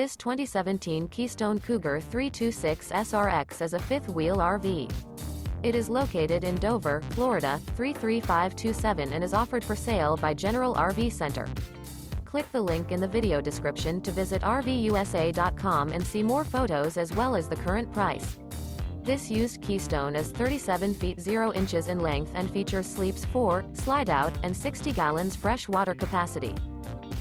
This 2017 Keystone Cougar 326 SRX is a fifth-wheel RV. It is located in Dover, Florida, 33527 and is offered for sale by General RV Center. Click the link in the video description to visit RVUSA.com and see more photos as well as the current price. This used Keystone is 37 feet 0 inches in length and features sleeps 4, slide-out, and 60 gallons fresh water capacity.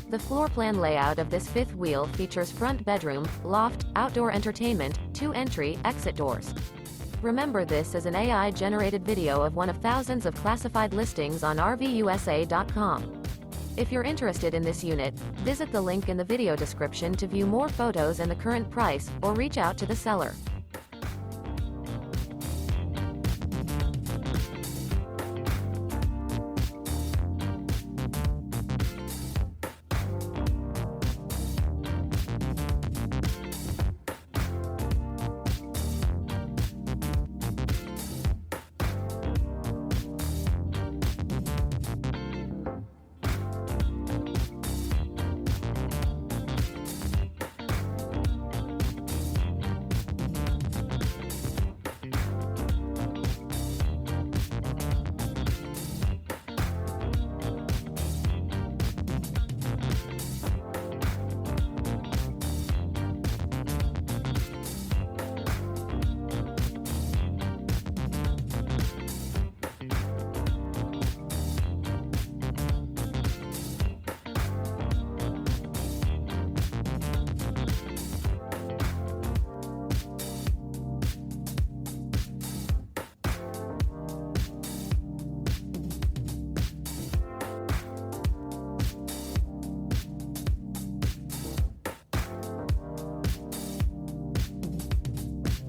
The floor plan layout of this fifth wheel features front bedroom, loft, outdoor entertainment, 2 entry, exit doors. Remember, this is an AI-generated video of one of thousands of classified listings on RVUSA.com. If you're interested in this unit, visit the link in the video description to view more photos and the current price, or reach out to the seller.